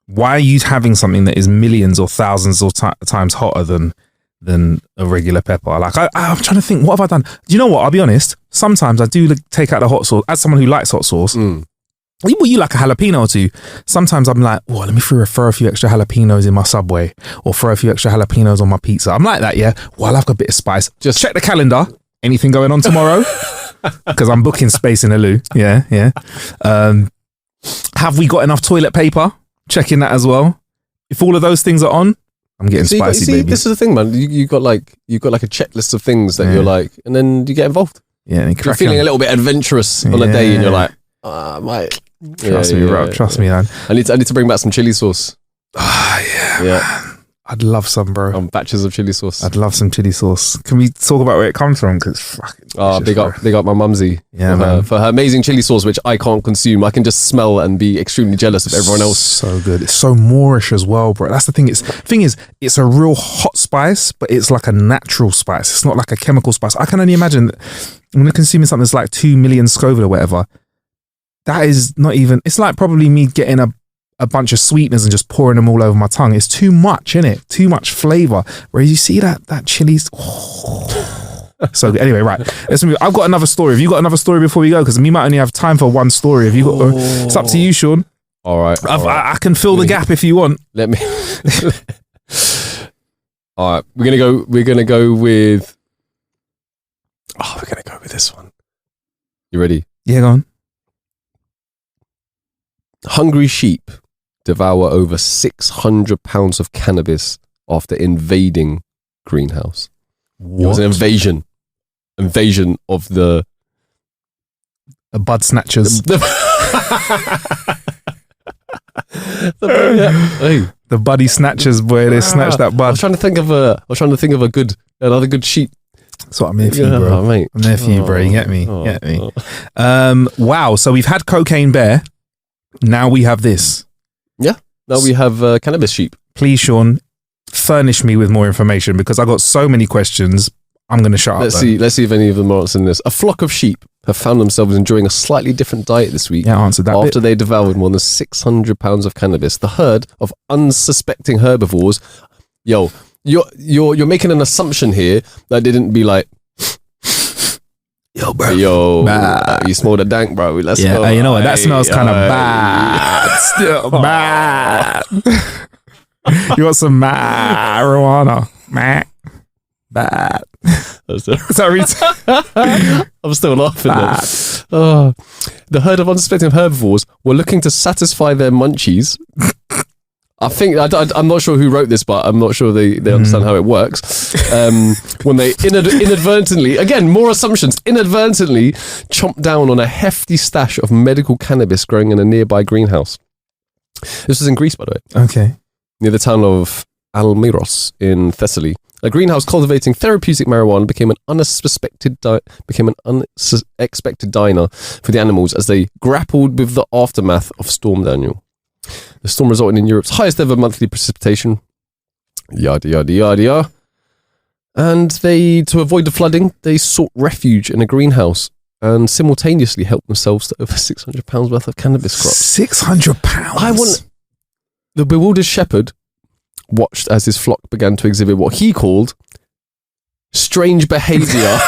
why are you having something that is millions or thousands or times hotter than a regular pepper? Like I'm trying to think, what have I done? Do you know what? I'll be honest. Sometimes I do take out the hot sauce. As someone who likes hot sauce, you like a jalapeno or two. Sometimes I'm like, well, let me throw a few extra jalapenos in my Subway, or throw a few extra jalapenos on my pizza. I'm like that, yeah. Well, I'll have a bit of spice. Just check the calendar. Anything going on tomorrow? Because I'm booking space in the loo. Yeah. Have we got enough toilet paper? Checking that as well. If all of those things are on, I'm getting spicy, baby. This is the thing, man. You got like a checklist of things that you're like, and then you get involved. Yeah, and you're feeling a little bit adventurous on a day, and you're like, mate. Trust me, bro. Trust me, man. I need to bring back some chili sauce. Yeah. Man. I'd love some, bro. Batches of chili sauce. I'd love some chili sauce. Can we talk about where it comes from? Because fucking. Big up my mumsy. Yeah, man. For her amazing chili sauce, which I can't consume. I can just smell and be extremely jealous of everyone else. So good. It's so Moorish as well, bro. That's the thing. It's a real hot spice, but it's like a natural spice. It's not like a chemical spice. I can only imagine that when you're consuming something that's like 2 million Scoville or whatever, that is not even. It's like probably me getting a bunch of sweeteners and just pouring them all over my tongue. It's too much, innit? Too much flavour. Whereas you see that chili's. So anyway, right. Let's move. I've got another story. Have you got another story before we go? Because we might only have time for one story. Have you got? It's up to you, Sean. All right. I can fill the gap if you want. Let me. All right. We're gonna go with. Oh, we're gonna go with this one. You ready? Yeah, go on. Hungry sheep devour over 600 pounds of cannabis after invading greenhouse. What? It was an invasion of the bud snatchers. The buddy snatchers, boy. They snatched that bud. I was trying to think of another good sheep. That's what I'm there for you, bro. Mate. I'm there for you, bro. You get me? Get me? Wow. So we've had Cocaine Bear. Now we have this. Yeah. Now we have cannabis sheep. Please, Sean, furnish me with more information because I got so many questions. I'm going to shut up. Let's see if any of them are answering this. A flock of sheep have found themselves enjoying a slightly different diet this week. Yeah, answer that after they devoured more than 600 pounds of cannabis. The herd of unsuspecting herbivores. Yo, you're making an assumption here that they didn't be like, yo, bro, you smell the dank, bro. Let's go. You know what? That smells kind of bad. Still bad. You want some marijuana? Bad. Sorry. I'm still laughing. The herd of unsuspecting herbivores were looking to satisfy their munchies. I think I'm not sure who wrote this, but I'm not sure they understand how it works. When they inadvertently, again, more assumptions, inadvertently chomped down on a hefty stash of medical cannabis growing in a nearby greenhouse. This was in Greece, by the way. Okay. Near the town of Almiros in Thessaly. A greenhouse cultivating therapeutic marijuana became an unexpected diner for the animals as they grappled with the aftermath of Storm Daniel. The storm resulted in Europe's highest ever monthly precipitation. Yada, yada, yada, yada. And to avoid the flooding, they sought refuge in a greenhouse and simultaneously helped themselves to over £600 worth of cannabis crops. £600? The bewildered shepherd watched as his flock began to exhibit what he called strange behavior.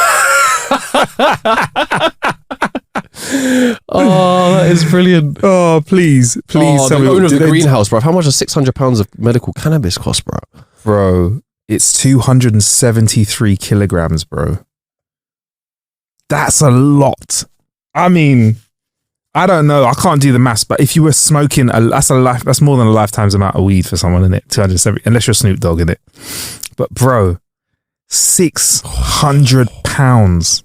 Oh, that is brilliant. Oh, please tell the me. owner of the greenhouse, bro. How much does £600 of medical cannabis cost, bro? Bro, it's 273 kilograms, bro. That's a lot. I mean, I don't know. I can't do the maths, but if you were smoking, that's more than a lifetime's amount of weed for someone, isn't it? 270, unless you're Snoop Dogg, in it. But bro, £600.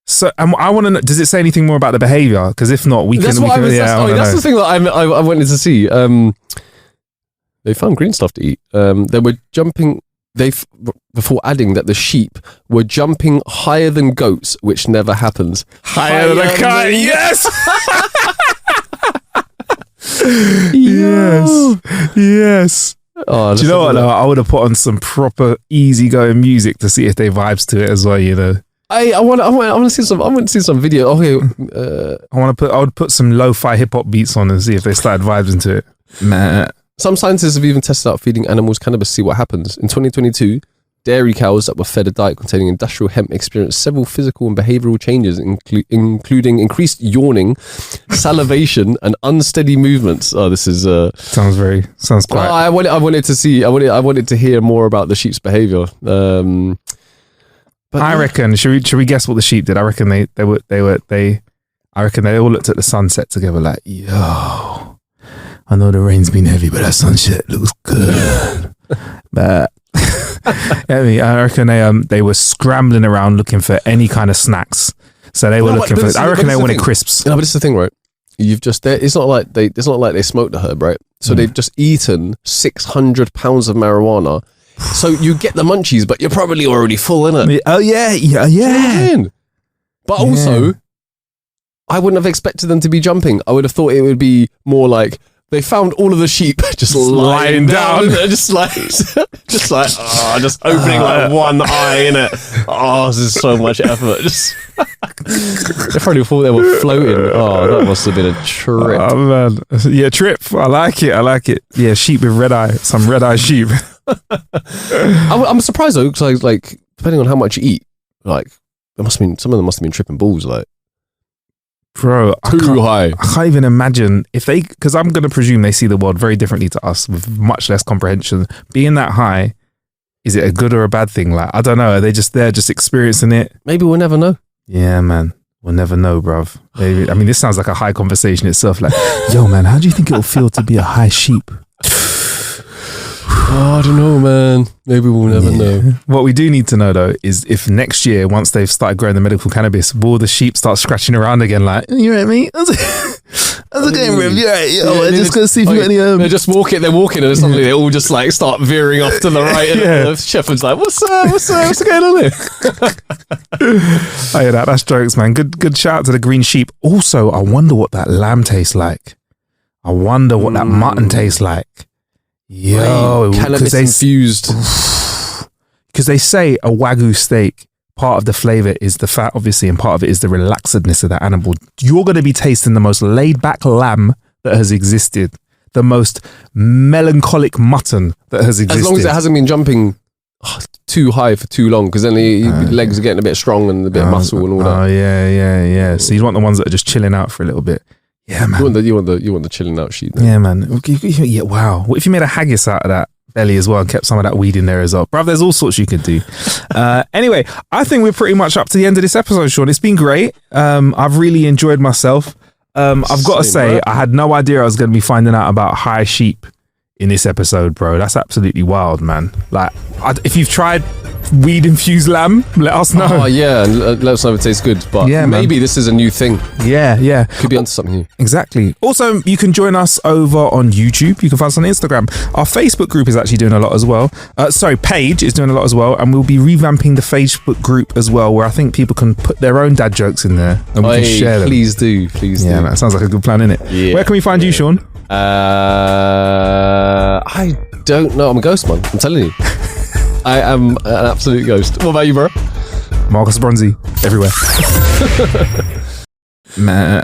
So I want to know, does it say anything more about the behavior? Because if not, that's the thing that I wanted to see. They found green stuff to eat. They were jumping. Before adding that the sheep were jumping higher than goats, which never happens. Higher than a kite, yes. Yes. Oh, do you know what? Though? I would have put on some proper easygoing music to see if they vibes to it as well. You know. I want to see some. I want to see some video. Okay. I would put some lo-fi hip hop beats on and see if they started vibes into it. Nah. Some scientists have even tested out feeding animals cannabis to see what happens. In 2022, dairy cows that were fed a diet containing industrial hemp experienced several physical and behavioral changes, including increased yawning, salivation, and unsteady movements. Oh, this is sounds quite. I wanted to hear more about the sheep's behavior. I reckon. Should we guess what the sheep did? I reckon they all looked at the sunset together like, yo. I know the rain's been heavy, but that sunset looks good. But I reckon they were scrambling around looking for any kind of snacks. So they were looking for. I reckon they wanted crisps. No, but it's the thing, right? It's not like they smoked the herb, right? So they've just eaten 600 pounds of marijuana. So you get the munchies, but you're probably already full, innit? Oh yeah. But also, I wouldn't have expected them to be jumping. I would have thought it would be more like. They found all of the sheep just lying down. just opening like one eye in it. Oh, this is so much effort. They probably thought they were floating. Oh, that must have been a trip. Oh man, yeah, trip. I like it. Yeah, sheep with red eye. Some red eye sheep. I'm surprised though, because like depending on how much you eat, like some of them must have been tripping balls, like. Bro, too high. I can't even imagine because I'm going to presume they see the world very differently to us with much less comprehension. Being that high, is it a good or a bad thing? Like, I don't know. Are they just there, just experiencing it? Maybe we'll never know. Yeah, man. We'll never know, bruv. Maybe, I mean, this sounds like a high conversation itself. Like, yo, man, how do you think it'll feel to be a high sheep? Oh, I don't know, man. Maybe we'll never know. What we do need to know, though, is if next year, once they've started growing the medical cannabis, will the sheep start scratching around again like, you know what I mean? How's it going, Rev? Yeah, Yeah, just gonna see if you got any. They're just walking. They're walking, and suddenly they all just like start veering off to the right. And the shepherd's like, "What's going on here?" Oh yeah, that's jokes, man. Good shout out to the green sheep. Also, I wonder what that lamb tastes like. I wonder what that mutton tastes like. Yo, cannabis infused. Because they say a Wagyu steak, part of the flavor is the fat, obviously, and part of it is the relaxedness of that animal. You're going to be tasting the most laid back lamb that has existed, the most melancholic mutton that has existed. As long as it hasn't been jumping too high for too long, because then the legs are getting a bit strong and a bit of muscle and all that. Oh yeah. So you want the ones that are just chilling out for a little bit. Yeah, man. You want the chilling out sheep. Then. Yeah, man. Yeah, wow. What if you made a haggis out of that belly as well and kept some of that weed in there as well? Bruv, there's all sorts you could do. Anyway, I think we're pretty much up to the end of this episode, Sean. It's been great. I've really enjoyed myself. I've got to say, I had no idea I was going to be finding out about high sheep in this episode, bro. That's absolutely wild, man. Like, if you've tried weed infused lamb, let us know. Oh yeah, and let us know if it tastes good. But maybe this is a new thing. Yeah. Could be onto something new. Exactly. Also, you can join us over on YouTube. You can find us on Instagram. Our Facebook group is actually doing a lot as well. Page is doing a lot as well, and we'll be revamping the Facebook group as well, where I think people can put their own dad jokes in there and we can share them. Please do. Yeah, man, that sounds like a good plan, innit? Yeah. Where can we find you, Sean? I don't know. I'm a ghost, man. I'm telling you. I am an absolute ghost. What about you, bro? Marcus Bronzy everywhere. Man.